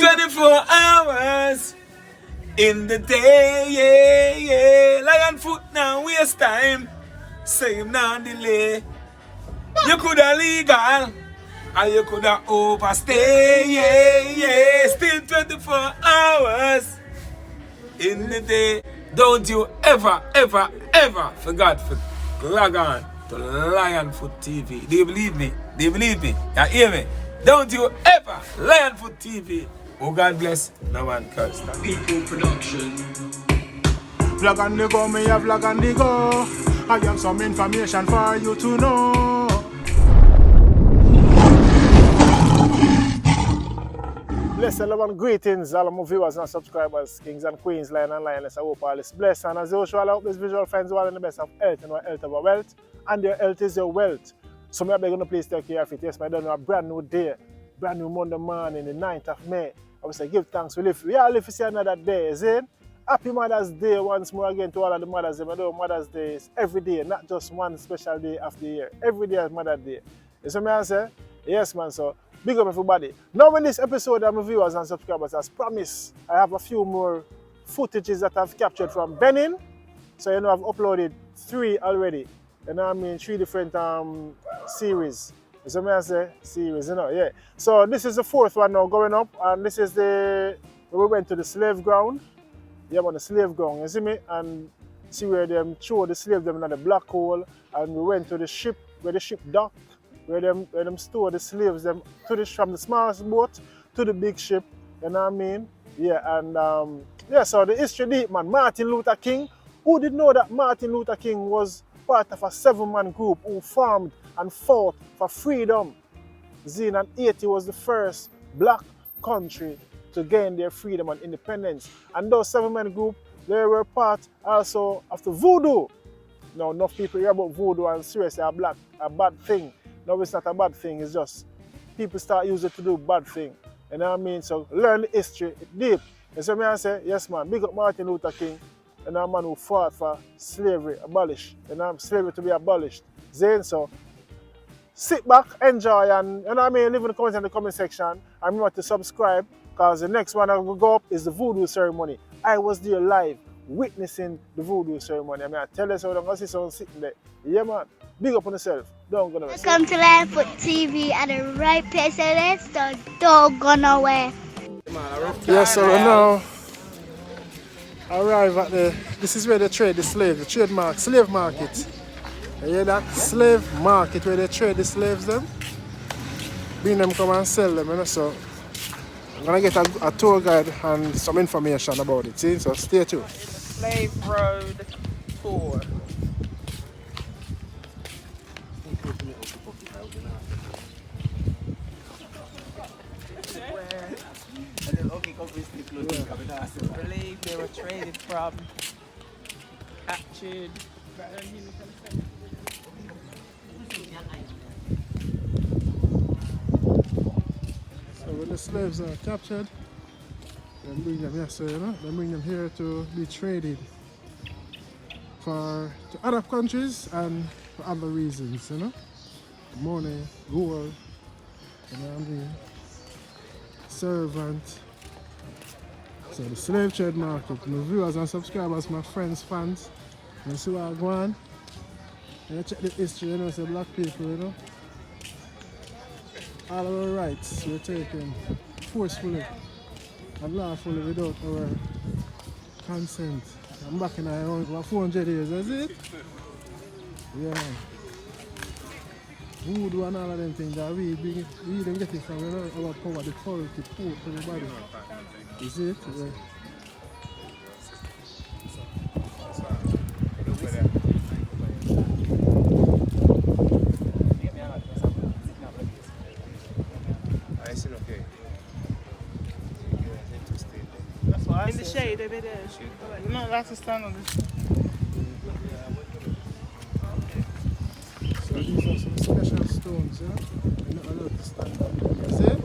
24 hours in the day, yeah, yeah. Lion foot now waste time, same now delay. You coulda legal, and you coulda overstay, yeah, yeah. Still 24 hours in the day. Don't you ever, ever, ever forget to log on to Lion Foot TV. Do you believe me? Do you believe me? You hear me? Don't you ever Lion Foot TV. Oh, God bless. No one curse. People production. Vlog on the go, me a vlog on the go. I have some information for you to know. Blessed love and greetings, all of my viewers and subscribers, kings and queens, lion and lioness. I hope all is blessed. And as usual, I hope this visual finds you all in the best of health and health of our wealth. And your health is your wealth. So me beg you to please take care of it. Yes, I don't know, a brand new day, brand new Monday morning, the 9th of May. I will say give thanks. We all live to see another day, is it? Happy Mother's Day once more again to all of the mothers. I know Mother's Day is every day, not just one special day of the year. Every day is Mother's Day. You see me I say? Yes, man. So big up everybody. Now in this episode, my viewers and subscribers, as promised, I have a few more footages that I've captured from Benin. So you know I've uploaded 3 already. You know what I mean? 3 different series. You see me I say? Series, you know, yeah. So this is the 4th one now going up, and this is where we went to the slave ground. Yeah, on the slave ground, you see me? And see where them throw the slave them in the black hole, and we went to the ship, where the ship docked, where them store the slaves them from the smallest boat to the big ship, you know what I mean? Yeah, and yeah, so the history deep, man. Martin Luther King, who did know that Martin Luther King was part of a 7-man group who formed and fought for freedom? Zine, and Haiti was the first black country to gain their freedom and independence. And those 7-man group, they were part also of the Voodoo. Now, enough people hear about Voodoo and seriously a bad thing. No, it's not a bad thing, it's just people start using it to do bad thing. You know what I mean? So learn the history, it's deep. And so I say, yes man, big up Martin Luther King, and a man who fought for slavery abolished. You know, slavery to be abolished. Zane, so sit back, enjoy, and you know what I mean, leave in the comments in the comment section. And remember to subscribe, because the next one I will go up is the Voodoo ceremony. I was there live, witnessing the Voodoo ceremony. I mean, I tell you so, I'm going to see someone sitting there. Yeah, man. Big up on yourself. Don't go nowhere. Welcome to Lion Foot TV at the right place, so let's don't go nowhere. Yes, so we now arrive at this is where they trade the slave, slave market. You hear that? Slave market where they trade the slaves them. Bring them come and sell them, you know, so I'm gonna get a tour guide and some information about it, see? So stay tuned. Slave Road Tour. I believe they were traded from, captured. So when the slaves are captured, they bring them here, so you know, they bring them here to be traded to other countries and for other reasons, you know. Money, gold, you know what I mean? Servant. So the slave trade market, my viewers and subscribers, my friends, fans, you see what I go on? You check the history, you know, say black people, you know. All our rights were taken forcefully and lawfully without our consent. I'm back in around about 400 years, is it? Yeah, man. Voodoo and all of them things that we didn't get it from, you know, our power, the authority, poor to everybody. Is it? Yeah. In the shade over there. You're not allowed to stand on this. So these are some special stones, yeah? You're not allowed to stand on them. Is it?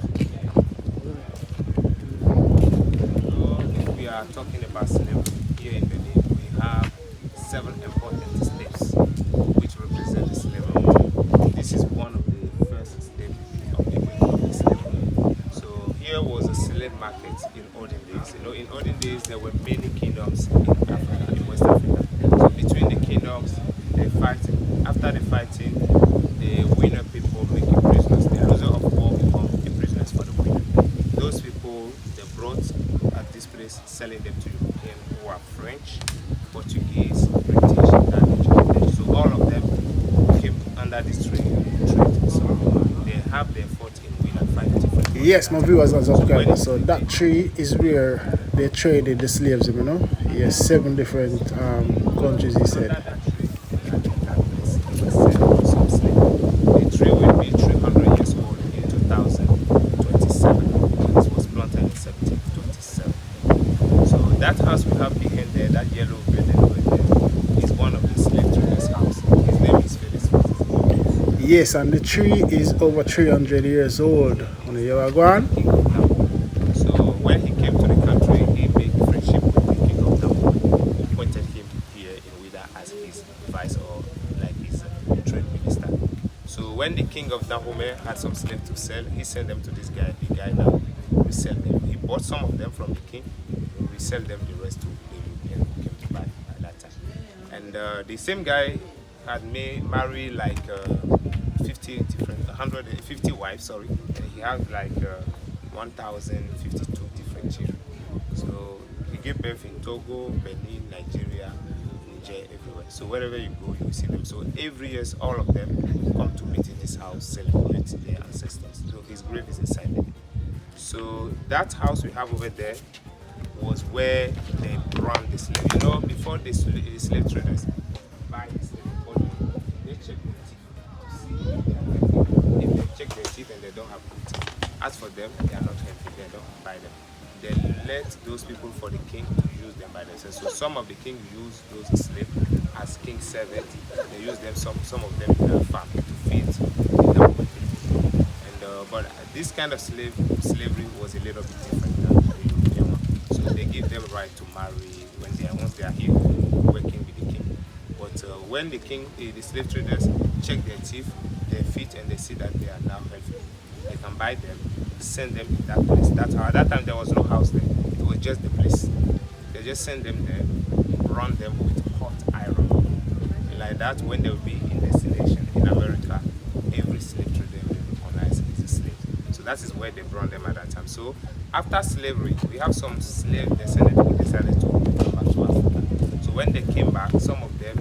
We are talking about slavery here in Benin. We have 7 important steps which represent the slavery. This is one of the first steps of the slavery. So here was a slave markets in olden days. You know, in olden days there were many kingdoms in Africa, in West Africa. So between the kingdoms, they fight. After the fighting, the winner people make it prisoners. The loser of war become the prisoners for the winner. Those people they brought at this place, selling them to Europeans who are French, Portuguese, British, Danish. So all of them came under this trade. So they have their fort in Win and 5 different. Yes, my viewers and subscribers. So that tree is where they traded the slaves, you know. Yes, 7 different countries, he said. The tree will be 300 years old in 2027. This was planted in 1727. So that house we have behind there, that yellow building over there, is one of the slave traders' house. His name is Felix. Yes, and the tree is over 300 years old. On the Yawaguan. So when he came to the country, he made friendship with the king of Namu, who appointed him here in Wida as his vice or like his trade minister. So when the king of Dahomey had some slaves to sell, he sent them to this guy. The guy now resell them. He bought some of them from the king, resell them the rest to the European who came to buy at that time. And the same guy had married like 150 wives, sorry, and he had like 1,052 different children. So he gave birth in Togo, Benin, Nigeria, Niger, everywhere. So wherever you go, you will see them. So every year, all of them come to meet in this house, celebrate their ancestors. So his grave is inside there. So that house we have over there was where they run the slave. You know, before the slave traders buy the slave body, they check their teeth. See if they are healthy. If they check their teeth and they don't have good teeth, as for them, they are not healthy. They don't buy them. They let those people for the king to use them by themselves. So some of the king use those slaves as king servants. They use them, some of them in their farm to feed the women. And but this kind of slavery was a little bit different than the European one. So they give them right to marry once they are here working with the king. But when the slave traders check their teeth, their feet, and they see that they are now healthy, they can buy them, send them in that place. At that time there was no house there. It was just the place. They just send them there, run them with hot iron. And like that, when they will be in destination in America, every slave trader will recognize as a slave. So that is where they brought them at that time. So after slavery, we have some slave descendants who decided to come back to Africa. So when they came back, some of them,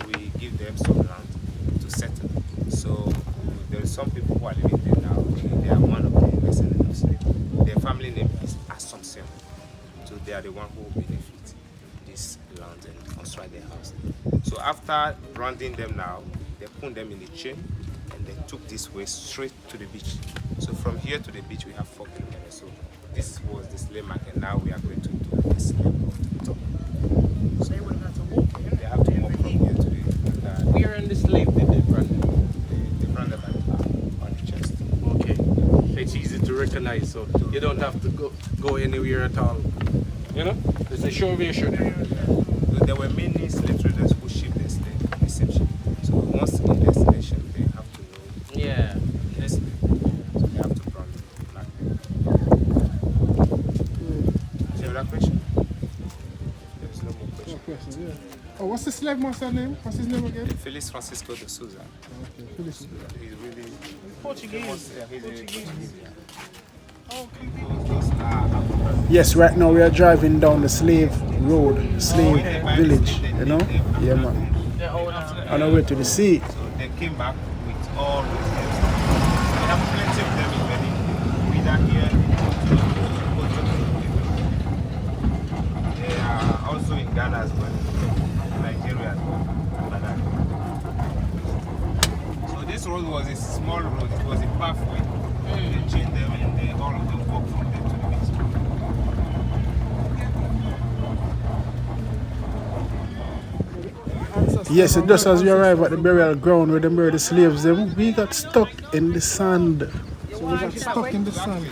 we give them some land to settle. So there are some people who are living there now. They are one of the descendants of slaves. Their family name is Assumption. So they are the one who benefit this land and construct their house. So after branding them now, they put them in the chain and they took this way straight to the beach. So from here to the beach we have 4 kilometers. So this was the slave market. Now we are going to do the slave of the top. So they wouldn't have to walk. They have to walk from here to the. Where in the slave did they brand them? They brand them on the chest. Okay. It's easy to recognize, so you don't have to go anywhere at all. You know? It's a sure way sure. There were many slave traders who shipped their slave in the same ship. So once in destination, they have to know. Yeah. This slave. So they have to brand them black. Is there another question? There's no more question. Oh, what's the slave master name? What's his name again? Felix Francisco de Souza. Okay, Felix. He's really Portuguese. Yeah, he's Portuguese. Oh, Yes, right now we are driving down the slave road, slave village, you know? Yeah, man. On our way to the sea. So they came back with all those slaves. We have plenty of them in Benin. We are here. They are also in Ghana as well. Nigeria as well. So this road was a small road. It was a pathway. They chained them and they all of them walked from there to the beach. Yes, just as we arrive at the burial ground where they bury the slaves, them, we got stuck in the sand. So we got stuck in the sand.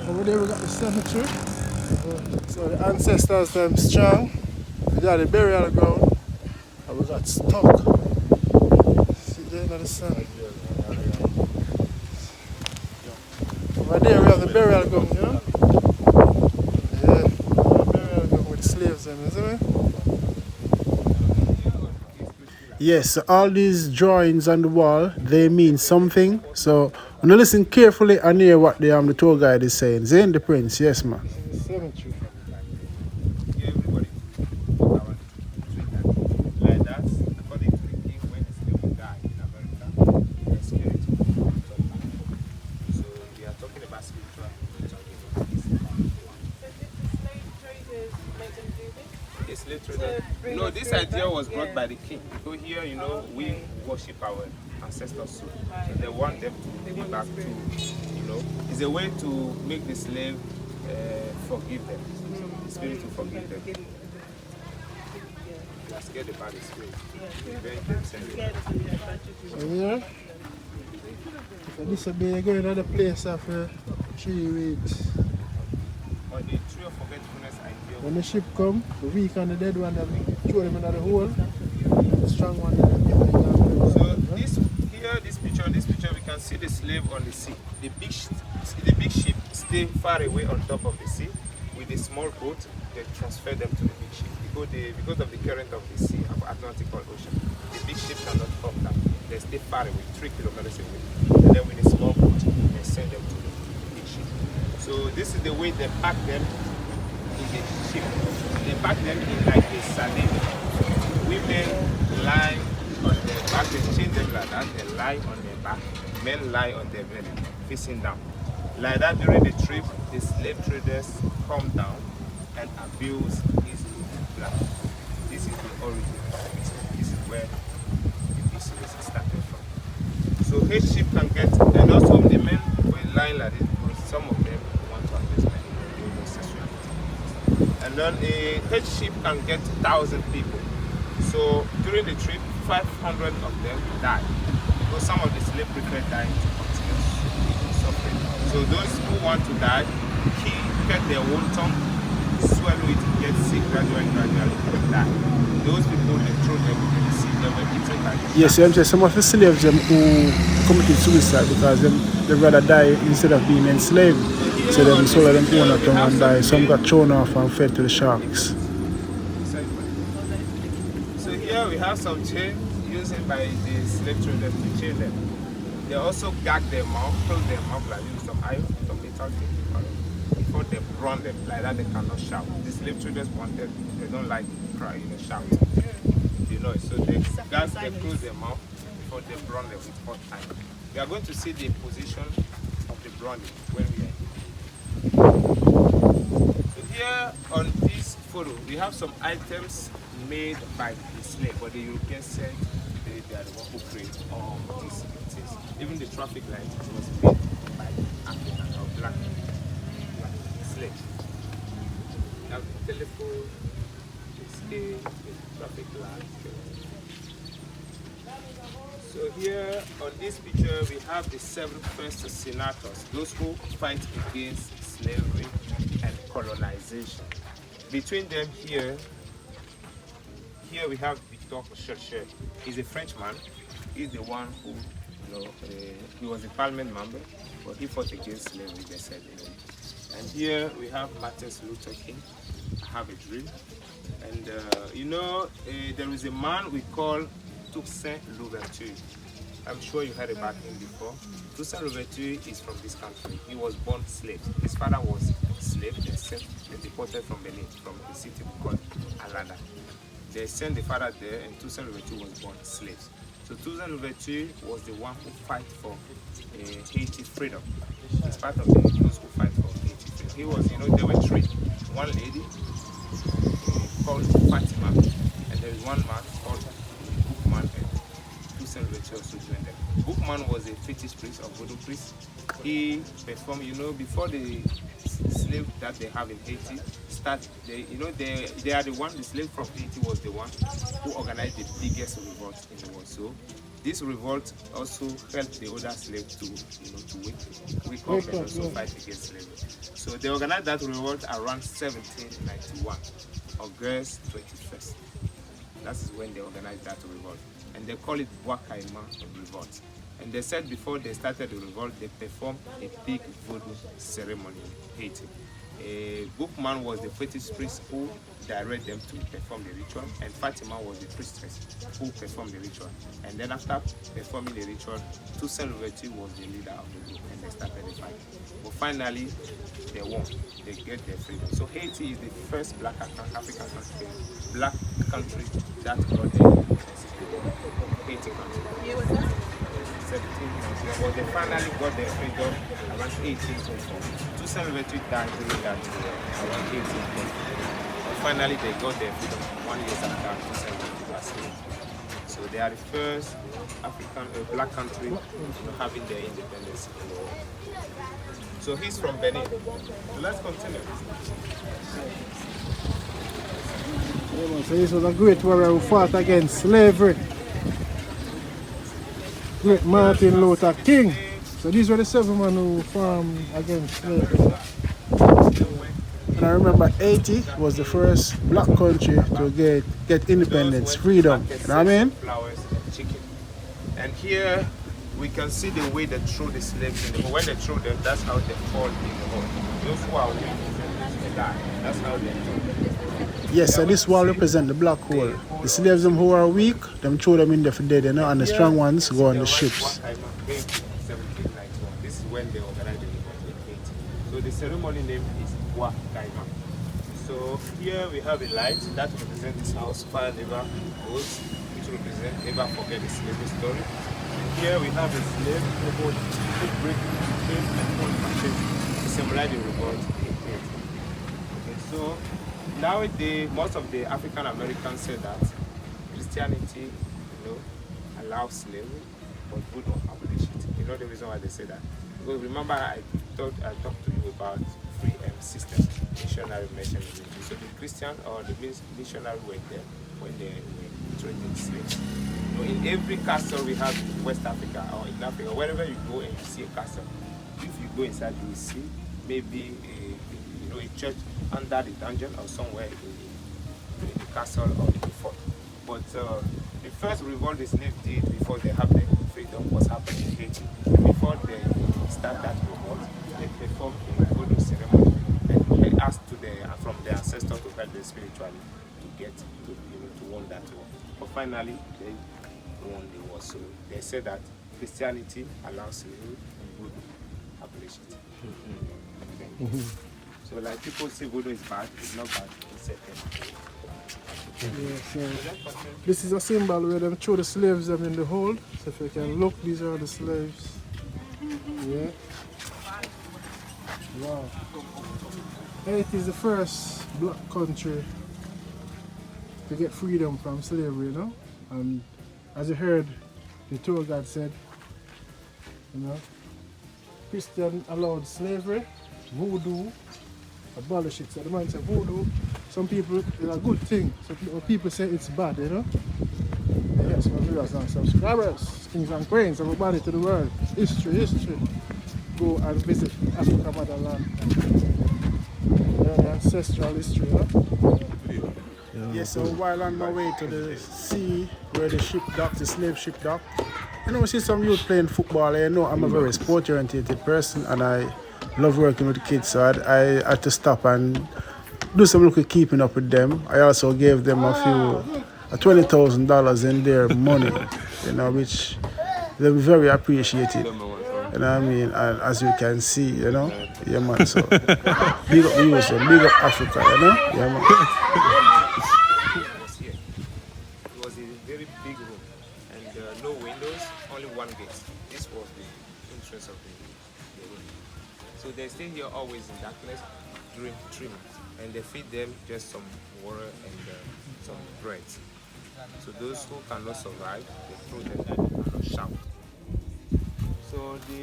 Over there we got the cemetery. So the ancestors them strong. We got the burial ground. And we got stuck. See there in the sand. there we have the burial ground, you know? Yeah, burial ground with the slaves, isn't it? Yes, so all these drawings on the wall, they mean something. So when you listen carefully and hear what the tour guide is saying. Zayn the Prince, yes, man. Cemetery. Yeah, everybody. Like that, according to the king, when the slave died in America, the spirit will come back. So we are talking about spiritual. The slave traders. No, this idea was brought by the king. So here, you know, we worship our ancestors, so they want them to be back to, you know, it's a way to make the slave forgive them. The spirit to forgive them. They are scared about the spirit. Yeah. If this will be going to the place of 3 weeks. On the tree of forgetfulness idea. When the ship come, the weak and the dead one, they throw them into the hole. The strong one, they give them. So this picture, we can see the slave on the sea. The big ship stay far away on top of the sea. With the small boat, they transfer them to the big ship. Because of the current of the sea, of Atlantic Ocean, the big ship cannot come down. They stay far away, 3 kilometers away. And then with a small boat, they send them to the big ship. So this is the way they pack them in the ship. They pack them in like a sardine. Women lie on their back, they chain them like that, they lie on their back. Men lie on their belly, facing down. Like that during the trip, the slave traders come down and abuse these black. This is the origin of it. This is where the business started from. So H ship can get, and also the men were lying like this, because some of them want to abuse men, do sexuality. And then a H ship can get 1,000 people. So during the trip, 500 of them died. Because some of the slaves prefer dying to continue suffering. So those who want to die, cut their own tongue, swallow it, get sick gradually, and die. Those people, they throw them into the sea, they were eaten by the Yes, I'm saying some of the slaves who committed suicide because they rather die instead of being enslaved. So they swallow them own tongue and die. Some got thrown off and fed to the sharks. So here we have some chains used by the slave traders to chain them. They also gag their mouth, close their mouth like this, some iron, some metal before they burn them, like that they cannot shout. The slave traders want them, they don't like crying and shouting. You know, so they close their mouth before they burn them with hot iron. We are going to see the position of the burning when we are here. So here on this photo, we have some items made by the slave, but the Europeans said they are the one who create all these things. Even the traffic light was made by African or black slaves. Now the telephone, the scale, the traffic light. So here on this picture we have the 7 first senators, those who fight against slavery and colonization. Between them here we have Victor Chercher. He's a Frenchman. He's the one who, you know, he was a parliament member, but he fought against slavery, they said. And here we have Martin Luther King. I have a dream. And you know, there is a man we call Toussaint Louverture. I'm sure you heard about him before. Toussaint Louverture is from this country. He was born slave. His father was slave and deported from Benin, from the city we call Alada. They sent the father there, and Toussaint Louverture was born slaves. So Toussaint Louverture was the one who fight for Haiti freedom. He's part of those who fight for Haiti freedom. He was, you know, there were 3. One lady called Fatima, and there is one man called Bookman, and Toussaint Louverture also joined them. Bookman was a fetish priest, or Voodoo priest. He performed, you know, before the slave that they have in Haiti start, they are the one, the slave from Haiti was the one who organized the biggest revolt in the world. So this revolt also helped the other slaves to, you know, to wake up and also fight against slavery. So they organized that revolt around 1791, August 21st. That is when they organized that revolt. And they call it Wakaima revolt. And they said before they started the revolt, they performed a big voodoo ceremony in Haiti. A bookman was the fetish priest who directed them to perform the ritual, and Fatima was the priestess who performed the ritual. And then after performing the ritual, Toussaint Louverture was the leader of the group, and they started the fight. But finally, they won. They get their freedom. So Haiti is the first black African country, black country that got their Haiti country. 1791, but they finally got their freedom around 1824. Toussaint Louverture died during that around 1824. But finally they got their freedom 1 year after Toussaint Louverture was slain. So they are the first African black country having their independence in the world. So he's from Benin. So let's continue. So this was a great warrior who fought against slavery. Great Martin Luther King. So these were the 7 men who fought against slavery. And I remember Haiti was the first black country to get independence, freedom. You know what I mean? Flowers and chicken. And here we can see the way they throw the slaves in the hole. When they throw them, that's how they fall in the hole. Those who are weak, they die. That's how they throw. Yes, so this wall represents the black hole. The slaves them who are weak, them throw them in there for dead, you know, and the strong ones go on the ships. 1791. This is when they organized the revolt in Haiti. So the ceremony name is Wa Gaima. So here we have a light that represents this house, fire never goes, which represents never forget the slavery story. And here we have a slave who hold a brick, chain, and hold machine to symbolize the revolt in Haiti. Okay, so nowadays, most of the African Americans say that Christianity, allows slavery, but Voodoo abolish it. You know the reason why they say that? Because remember, I talked to you about free system, missionary mission. So the Christian or the missionary were there when they were trading slaves. In every castle we have in West Africa or in Africa, wherever you go and you see a castle, if you go inside, you will see maybe a church under the dungeon or somewhere in the castle or in the fort. But the first revolt the slaves did before they have their freedom was happening in Haiti. Before they start that revolt, they performed a voodoo ceremony and they asked from their ancestors to help them spiritually to get to win that war. But finally, they won the war. So they said that Christianity allows slavery and Voodoo abolish it. So like people say Voodoo is bad, it's not bad, it's a thing. Yeah, so this is a symbol where them throw the slaves them in the hold. So if you can look, these are the slaves. Yeah. Wow. Haiti is the first black country to get freedom from slavery, And as you heard, the tour guide said, Christian allowed slavery, Voodoo abolish it. So the man said Voodoo, some people, it's a good thing. So people say it's bad, Yes, my viewers and subscribers, kings and queens, everybody to the world. History. Go and visit Africa motherland. Ancestral history, Yes, so while on my way to the sea where the ship docked, the slave ship docked, I see some youth playing football. I'm a very sport-oriented person and I love working with the kids, so I had to stop and do some little keeping up with them. I also gave them $20,000 in their money, which they very appreciated. You know what I mean? And as you can see, yeah man, so big up the youth, big up Africa, Yeah man. It was a very big room and no windows, only one gate. This was the entrance of the room. So they stay here always in darkness during 3 months, and they feed them just some water and some bread. So those who cannot survive, they throw them and shout. So the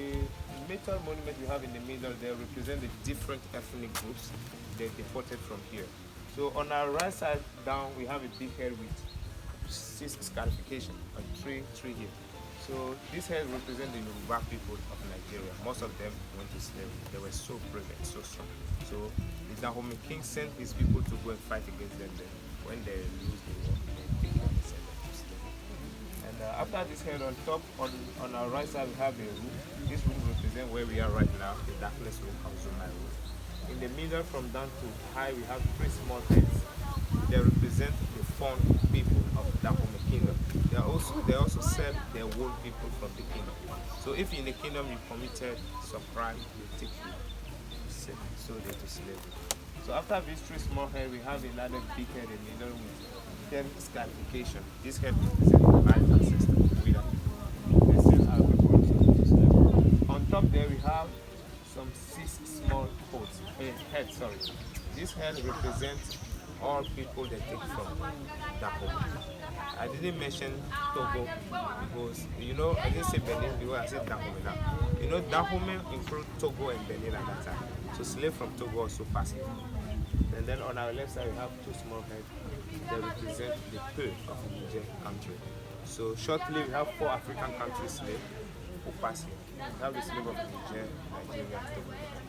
metal monument we have in the middle, they represent the different ethnic groups they deported from here. So on our right side down, we have a big head with 6 scarification and 3 here. So this head represents the Yoruba people of Nigeria. Most of them went to slavery. They were so brave and so strong. So the Dahomey king sent his people to go and fight against them. Then when they lose the war, they take them and send them to slavery. And After this head on top, on our right side we have a roof. This room represents where we are right now, the darkness room, my room. In the middle from down to high we have 3 small heads. They represent the fun people of Dahomey Kingdom. They also serve their own people from the kingdom. So if in the kingdom you committed some crime, they take you, sold into slavery. So after these 3 small heads, we have another big head in the middle with 10 scarification. This head represents the life ancestor. They still are the on top there we have some 6 small heads. This head represents all people that take from Dahomey. I didn't mention Togo because, I didn't say Benin because I said Dahomey now. Dahomey includes Togo and Benin at that time. So slave from Togo also passed here. And then on our left side we have 2 small heads that represent the Pearl of the Niger country. So shortly we have 4 African countries slaves who pass here. We have the slave of Niger, Nigeria, Togo, and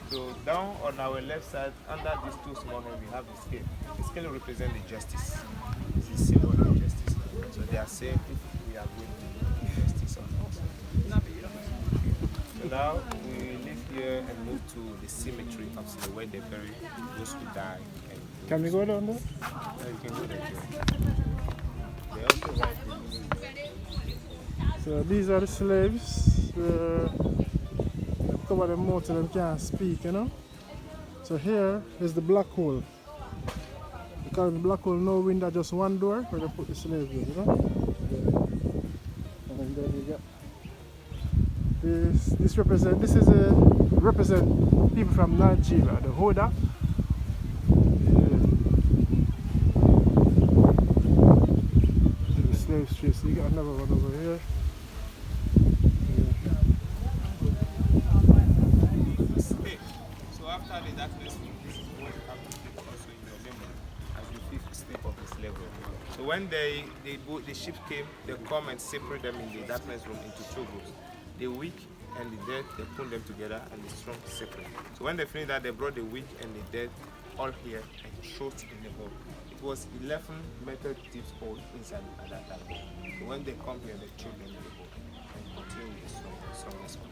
so down on our left side, under these 2 small heads, we have the scale. The scale represents the justice. It's a symbol of justice. So they are saying if we are going to do justice on us. So now we leave here and move to the cemetery of the where they bury those who die. Can we go down there? You can go there. They also write the meaning. So these are the slaves. Cover them mouth so them can't speak, So here is the black hole. Because the black hole no window, just one door where they put the slaves in, And then you get this represent people from Nigeria, the Hoda. The slave street, so you got another one over here. After the darkness, this is what you have to keep also in your memory as the 5th step of the slavery. So when the ship came, they come and separate them in the darkness room into 2 groups. The weak and the dead, they put them together, and the strong separate. So when they finished that, they brought the weak and the dead all here and shot in the hole. It was 11 metal tips hole inside at that time. So when they come here, they throw them in the hole and continue with the strongest one.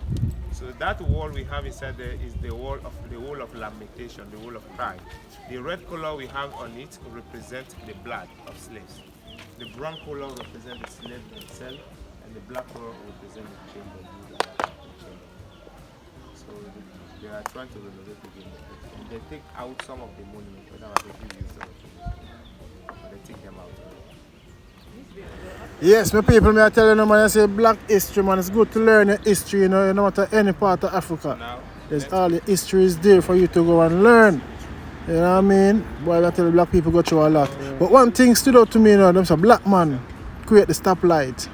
So that wall we have inside there is the wall of lamentation, the wall of cry. The red color we have on it represents the blood of slaves. The brown color represents the slave themselves, and the black color represents the chamber. So they are trying to renovate again. They take out some of the monuments, but they take them out. Yes, my people, me I tell you, man, I say black history, man. It's good to learn your history, no matter any part of Africa. There's all the history is there for you to go and learn. You know what I mean? Boy, I tell you, black people go through a lot. But one thing stood out to me, them a black man create the stoplight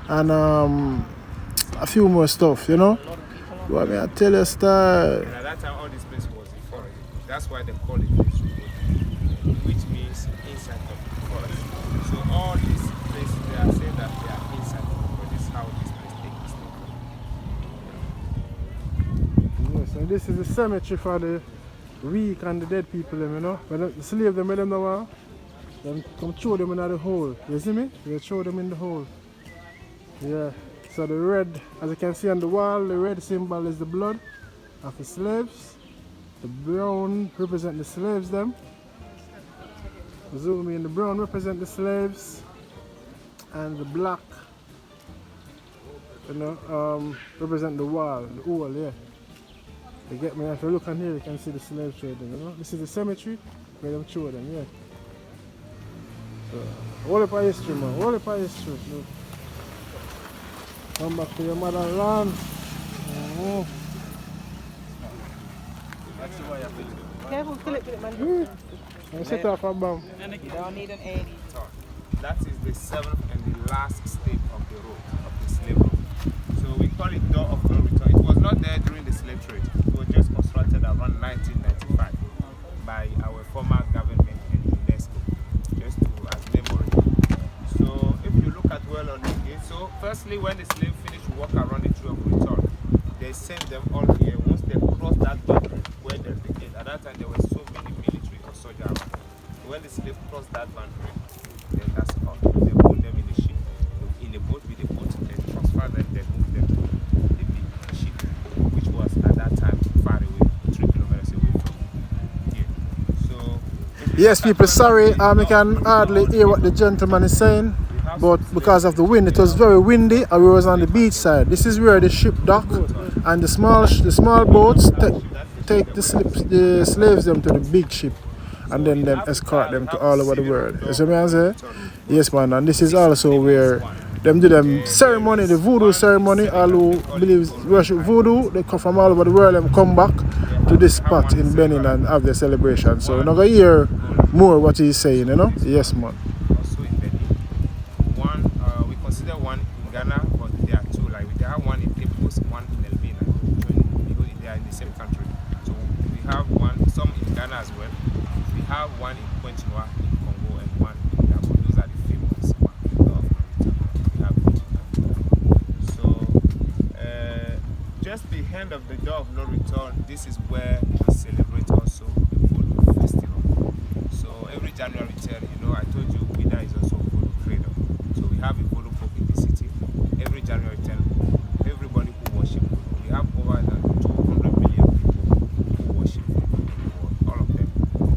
and a few more stuff, Boy, I tell you, style. And at that time, all this place was a forest. That's why they call it history, which means inside of the forest. So all these places, they are saying that they are inside, but this is how this place takes place. Yes, and this is the cemetery for the weak and the dead people, But the slave them, them now, them come throw them in the hole. You see me? They throw them in the hole. Yeah. So the red, as you can see on the wall, the red symbol is the blood of the slaves. The brown represent the slaves them. Zoom in, the brown represent the slaves. And the black, represent the wall, the hole, yeah. You get me? If you look on here, you can see the slave trading, This is the cemetery where them throw them, yeah. So, all about history, man. All about history. Come back to your motherland. Careful, kill it, man. Set off a bomb. You don't need an 80. That is the 7th and the last step of the road, of the slave road. So we call it Door of No Return. It was not there during the slave trade. It was just constructed around 1995 by our former government and UNESCO, just as memory. So if you look at well on the gate, so firstly when the slave finished work around the Tree of Return, they sent them all here. Once they crossed that boundary where there's the gate, at that time there were so many military or soldiers around. when the slave cross that boundary, then that's all. They put them in the ship, in a boat with a boat, then transfer them, then move them to the big ship, which was at that time far away, 3 kilometers away from here. So Yes, people, sorry, I can hardly hear what the gentleman is saying, but because of the wind, it was very windy and we was on the beach side. This is where the ship dock, and the small boats take the slaves them to the big ship, and then them escort them to all over the world. You see what I'm saying? Yes, man, and this is also where them do them ceremony, the voodoo ceremony. All who believe worship voodoo, they come from all over the world and come back to this spot in Benin and have their celebration. So we're not going to hear more what he's saying, you know? Yes, man. Also in Benin, one, we consider one in Ghana, but there are two. Like they have one in Cape Coast, one in Elvina, because they are in the same country. So we have one, some in Ghana as well. We have one in Pointe-Noire in Congo and one in Gabon. Those are the famous ones. We have so just the hand of the door of no return. This is where we celebrate also the Voodoo festival. So every January 10, you know, I told you Wida is also a Voodoo creator. So we have a Voodoo Pope in the city. Every January 10, everybody who worship Voodoo. We have over 200 million people who worship Voodoo in the world. All of them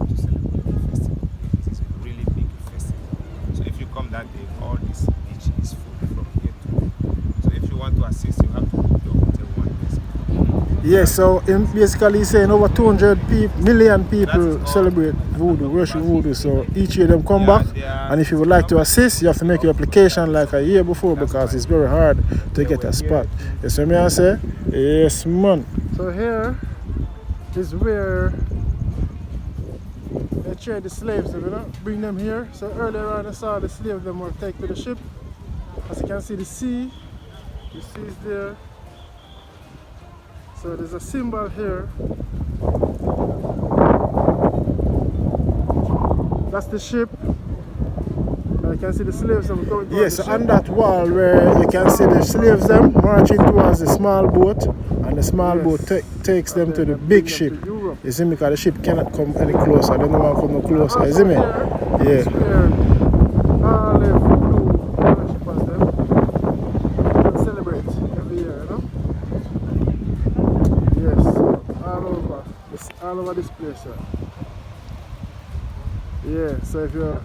to celebrate the festival. It is a really big festival. So if you come that day, all this beach is full from here to there. So if you want to assist, you have to book your hotel one place. Yes, so basically he's saying over 200 million people celebrate voodoo, worship voodoo. So each year them come back, and if you would like to assist, you have to make your application like a year before, because it's very hard to get a spot. You see what I say? Yes, man. So here is where they trade the slaves, you know, bring them here. So earlier on I saw the slaves them were taken to the ship. As you can see, the sea is there. So there's a symbol here. That's the ship. And you can see the slaves them going. Yes, on that wall where you can see the slaves them marching towards the small boat, and the small boat takes them to the big ship. You see me, because the ship cannot come any closer. They don't want to come no closer. You see me? Yeah. All the voodoo worshippers them celebrate every year, you know? Yes, all over this place, sir. Yeah, so if you're,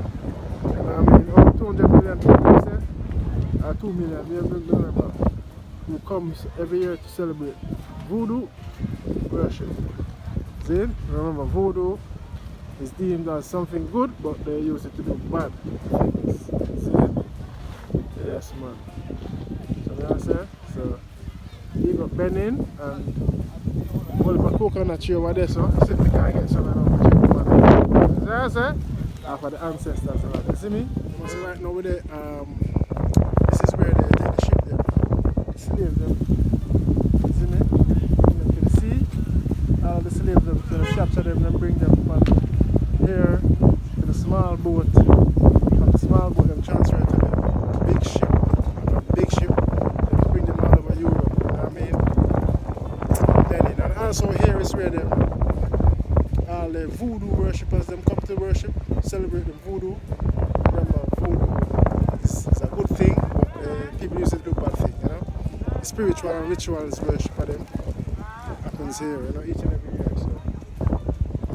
over 200 million people, say, 2 million, who comes every year to celebrate voodoo worship. See? Remember, voodoo is deemed as something good, but they use it to do bad things. See? Yes, man. So that's it. So you got Benin and well, my coconut tree over there, so see if we can get some of them. See what I say? For the ancestral. You see me? So right now with the this is where they take the ship them, the slave them. You see me? Bring them to the sea. All the slaves them, so they capture them and bring them from here to the small boat. From the small boat them transfer to the big ship. From the big ship, they bring them all over Europe. You know what I mean? And also here is where them all the voodoo worshippers them come to worship, celebrate the voodoo. Remember, voodoo is a good thing, but people use it to do bad thing, you know. The spiritual and rituals worship for them happens here, you know, each and every year. So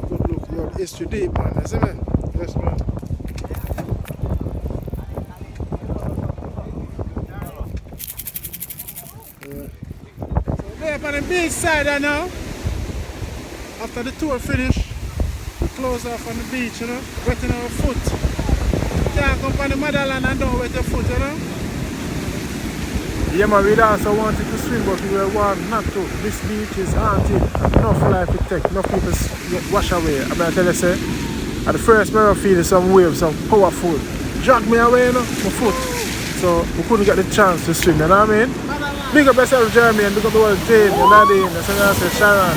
good look, your history deep, man, you see me? Yes, man. We're on the beach side now. After the tour finish, we close off on the beach, you know, wetting our foot. You can't come on the motherland and don't wet your foot, you know. Yeah, man, we also wanted to swim, but we were warned not to. This beach is haunted. Enough life it takes, enough people wash away. I mean, I tell you, say, at the first I feel some waves, some powerful. Drag me away, you know, my foot. So we couldn't get the chance to swim, you know what I mean? Big up yourself, Jeremy, and big up the whole team, and Nadine, and say Sharon,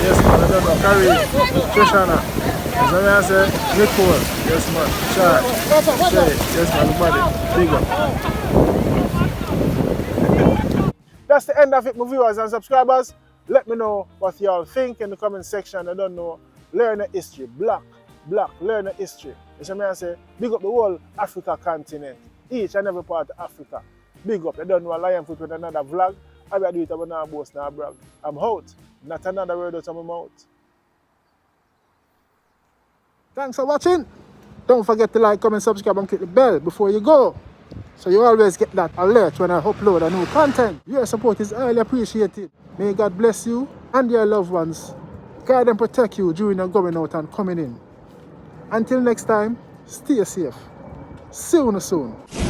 yes man, I don't know, Carrie, Trishana, and I say Nicole, yes man, Chad, Shay, yes man, everybody, big up. That's the end of it, my viewers and subscribers. Let me know what y'all think in the comment section. I don't know, learn the history, black, black, learn the history. You see me I say, big up the whole Africa continent, each and every part of Africa. Big up, you don't know a lion foot with another vlog. I will do it about now boast, now brag. I'm out, not another word out of my mouth. Thanks for watching. Don't forget to like, comment, subscribe and click the bell before you go, so you always get that alert when I upload a new content. Your support is highly appreciated. May God bless you and your loved ones. Guide and protect you during your going out and coming in. Until next time, stay safe. See you soon.